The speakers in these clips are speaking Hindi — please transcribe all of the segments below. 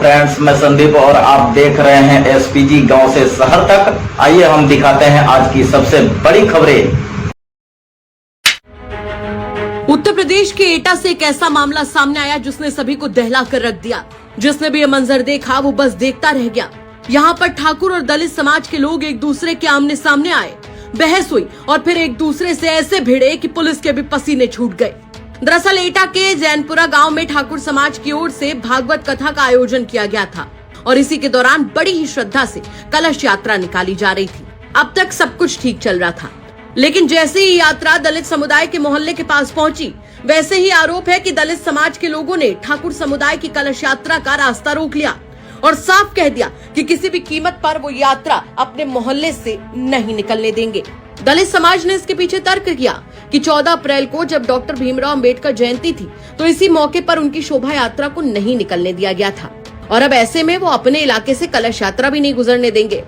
फ्रेंड्स, मैं संदीप और आप देख रहे हैं एसपीजी गांव से शहर तक। आइए हम दिखाते हैं आज की सबसे बड़ी खबरें। उत्तर प्रदेश के एटा से एक ऐसा मामला सामने आया जिसने सभी को दहला कर रख दिया। जिसने भी ये मंजर देखा वो बस देखता रह गया। यहाँ पर ठाकुर और दलित समाज के लोग एक दूसरे के आमने सामने आए, बहस हुई और फिर एक दूसरे से ऐसे भिड़े कि पुलिस के भी पसीने छूट गए। दरअसल एटा के जैनपुरा गांव में ठाकुर समाज की ओर से भागवत कथा का आयोजन किया गया था और इसी के दौरान बड़ी ही श्रद्धा से कलश यात्रा निकाली जा रही थी। अब तक सब कुछ ठीक चल रहा था, लेकिन जैसे ही यात्रा दलित समुदाय के मोहल्ले के पास पहुंची, वैसे ही आरोप है कि दलित समाज के लोगों ने ठाकुर समुदाय की कलश यात्रा का रास्ता रोक लिया और साफ कह दिया कि किसी भी कीमत पर वो यात्रा अपने मोहल्ले से नहीं निकलने देंगे। दलित समाज ने इसके पीछे तर्क किया कि 14 अप्रैल को जब डॉक्टर भीमराव अंबेडकर जयंती थी तो इसी मौके पर उनकी शोभा यात्रा को नहीं निकलने दिया गया था और अब ऐसे में वो अपने इलाके से कलश यात्रा भी नहीं गुजरने देंगे।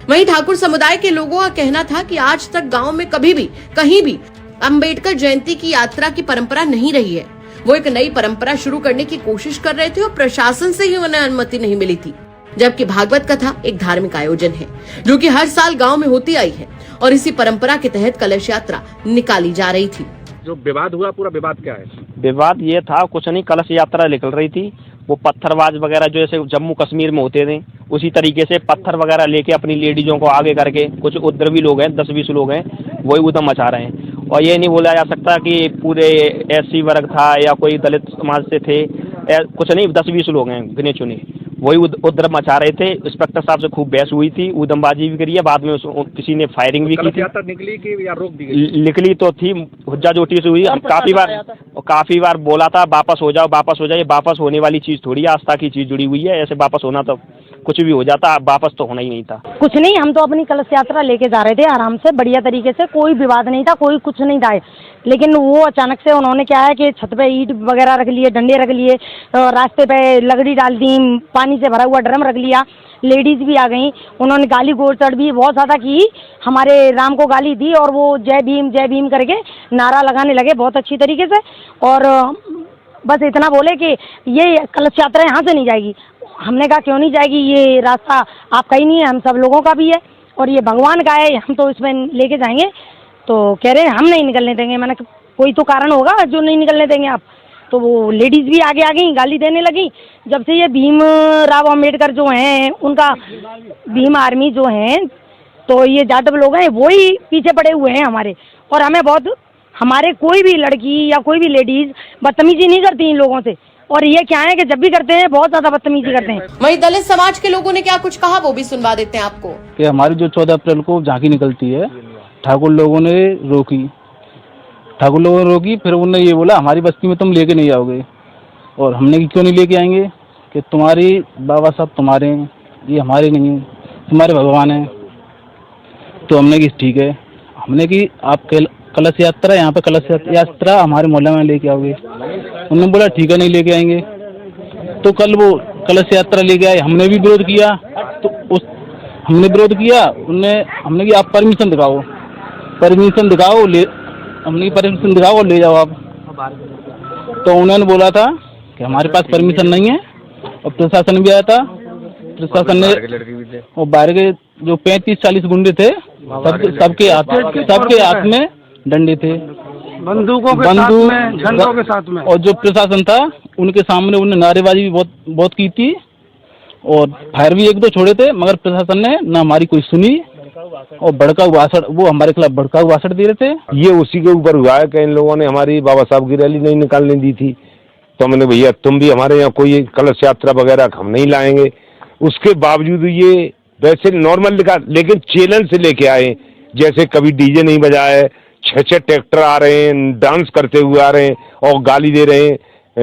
वहीं ठाकुर समुदाय के लोगों का कहना था कि आज तक गांव में कभी भी कहीं भी अंबेडकर जयंती की यात्रा की परंपरा नहीं रही है। वो एक नई परंपरा शुरू करने की कोशिश कर रहे थे और प्रशासन से ही उन्हें अनुमति नहीं मिली थी। जबकि भागवत कथा एक धार्मिक आयोजन है जो कि हर साल गांव में होती आई है और इसी परंपरा के तहत कलश यात्रा निकाली जा रही थी। जो विवाद हुआ, पूरा विवाद क्या है? विवाद ये था, कुछ नहीं, कलश यात्रा निकल रही थी। वो पत्थरबाज वगैरह जो जैसे जम्मू कश्मीर में होते थे उसी तरीके से पत्थर वगैरह लेके अपनी लेडीजों को आगे करके कुछ उपद्रवी लोग हैं, 10-20 लोग हैं, वही उधम मचा रहे हैं। और ये नहीं बोला जा सकता कि पूरे एससी वर्ग था या कोई दलित समाज से थे, कुछ नहीं, 10-20 लोग हैं गिने चुने, वही उपद्रव मचा रहे थे। इंस्पेक्टर साहब से खूब बहस हुई थी, उधमबाजी भी करी है, बाद में किसी ने फायरिंग भी की थी। यात्रा निकली कि या रोक दी गई? निकली तो थी, हुज्जा जोटी से हुई। हम काफी बार बोला था वापस हो जाओ, वापस हो जाए। वापस होने वाली चीज थोड़ी, आस्था की चीज जुड़ी हुई है। ऐसे वापस होना तो कुछ भी हो जाता, वापस तो होना ही नहीं था। कुछ नहीं, हम तो अपनी कलश यात्रा लेके जा रहे थे आराम से, बढ़िया तरीके से, कोई विवाद नहीं था, कोई कुछ नहीं था। लेकिन वो अचानक से उन्होंने क्या है कि छत पे ईंट वगैरह रख लिए, डंडे रख लिए, रास्ते पे लकड़ी डाल दी, पानी से भरा हुआ ड्रम रख लिया, लेडीज भी आ गई। उन्होंने गाली गलौज भी बहुत ज़्यादा की, हमारे राम को गाली दी और वो जय भीम करके नारा लगाने लगे बहुत अच्छी तरीके से। और बस इतना बोले कि ये कलश यात्रा यहाँ से नहीं जाएगी। हमने कहा क्यों नहीं जाएगी, ये रास्ता आपका ही नहीं है, हम सब लोगों का भी है और ये भगवान का है, हम तो इसमें लेके जाएंगे। तो कह रहे हैं हम नहीं निकलने देंगे। मैंने कोई तो कारण होगा जो नहीं निकलने देंगे आप। तो वो लेडीज भी आगे आ गई, गाली देने लगी। जब से ये भीमराव अंबेडकर जो हैं, उनका भीम आर्मी जो हैं, तो ये जाटव लोग हैं, वो ही पीछे पड़े हुए हैं हमारे। और हमें बहुत, हमारे कोई भी लड़की या कोई भी लेडीज बदतमीजी नहीं करती इन लोगों से। और ये क्या है कि जब भी करते हैं बहुत ज्यादा बदतमीजी करते हैं। वहीं दलित समाज के लोगों ने क्या कुछ कहा वो भी सुनवा देते हैं आपको। कि हमारी जो 14 अप्रैल को झांकी निकलती है, ठाकुर लोगों ने रोकी, फिर उन्होंने ये बोला हमारी बस्ती में तुम लेके नहीं आओगे। और हमने क्यों नहीं लेके आएंगे कि तुम्हारी बाबा साहब तुम्हारे हैं, ये हमारे नहीं हैं, तुम्हारे भगवान हैं। तो हमने की ठीक है, हमने की आप कलश यात्रा, यहाँ पे कलश यात्रा हमारे मोहल्ले में लेके आओगे। उन्होंने बोला ठीक है, नहीं लेके आएंगे। तो कल वो कलश यात्रा लेके आए, हमने भी विरोध किया। तो हमने विरोध किया, हमने कि आप परमिशन दिखाओ, हमने परमिशन दिखाओ और ले जाओ आप। तो उन्होंने बोला था कि हमारे पास परमिशन नहीं है। और प्रशासन भी आया था, प्रशासन ने, और बाहर के जो 35-40 गुंडे थे, सबके हाथ में डंडे थे, बंदूकों झंडों के साथ में। और जो प्रशासन था उनके सामने उन्होंने नारेबाजी भी बहुत की थी और फायर भी 1-2 छोड़े थे, मगर प्रशासन ने ना हमारी कोई सुनी और भड़काऊ भाषण, वो हमारे खिलाफ भड़काऊ भाषण दे रहे थे। ये उसी के ऊपर हुआ है कि इन लोगों ने हमारी बाबा साहब की रैली नहीं निकालने दी थी। तो मैंने, भैया तुम भी हमारे यहाँ कोई कलश यात्रा वगैरह हम नहीं लाएंगे। उसके बावजूद ये वैसे नॉर्मल निकाल, लेकिन चैलेंज से लेके आए, जैसे कभी डीजे नहीं बजाए, 6 ट्रैक्टर आ रहे हैं, डांस करते हुए आ रहे हैं और गाली दे रहे हैं,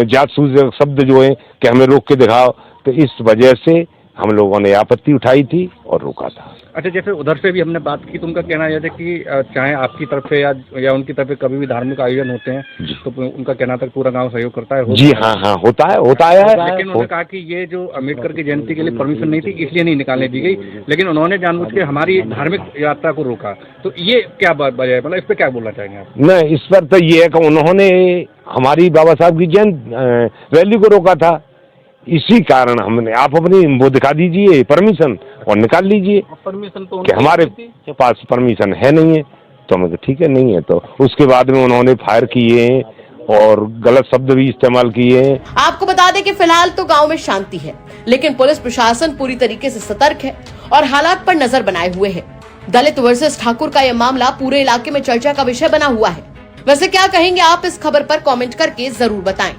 जासूस शब्द जो है कि हमें रोक के दिखाओ। तो इस वजह से हम लोगों ने आपत्ति उठाई थी और रोका था। अच्छा, जैसे उधर से भी हमने बात की, तुमका कहना यह था कि चाहे आपकी तरफ से या उनकी तरफ से कभी भी धार्मिक आयोजन होते हैं तो उनका कहना था पूरा गांव सहयोग करता है। जी हाँ, होता है। लेकिन उन्होंने कहा कि ये जो अम्बेडकर की जयंती के लिए परमिशन नहीं थी, इसलिए नहीं निकालने दी गई, लेकिन उन्होंने जानबूझ के हमारी धार्मिक यात्रा को रोका। तो ये क्या बात वजह है, मतलब इस पर क्या बोलना चाहेंगे आप? नहीं, इस पर तो ये है कि उन्होंने हमारी बाबा साहब की रैली को रोका था, इसी कारण हमने, आप अपनी वो दिखा दीजिए परमिशन और निकाल लीजिए परमिशन तो कि हमारे पास परमिशन है नहीं है। तो हमें ठीक है नहीं है। तो उसके बाद में उन्होंने फायर किए और गलत शब्द भी इस्तेमाल किए हैं। आपको बता दें कि फिलहाल तो गांव में शांति है, लेकिन पुलिस प्रशासन पूरी तरीके से सतर्क है और हालात पर नजर बनाए हुए है। दलित वर्सेस ठाकुर का यह मामला पूरे इलाके में चर्चा का विषय बना हुआ है। वैसे क्या कहेंगे आप इस खबर पर कमेंट करके जरूर बताएं।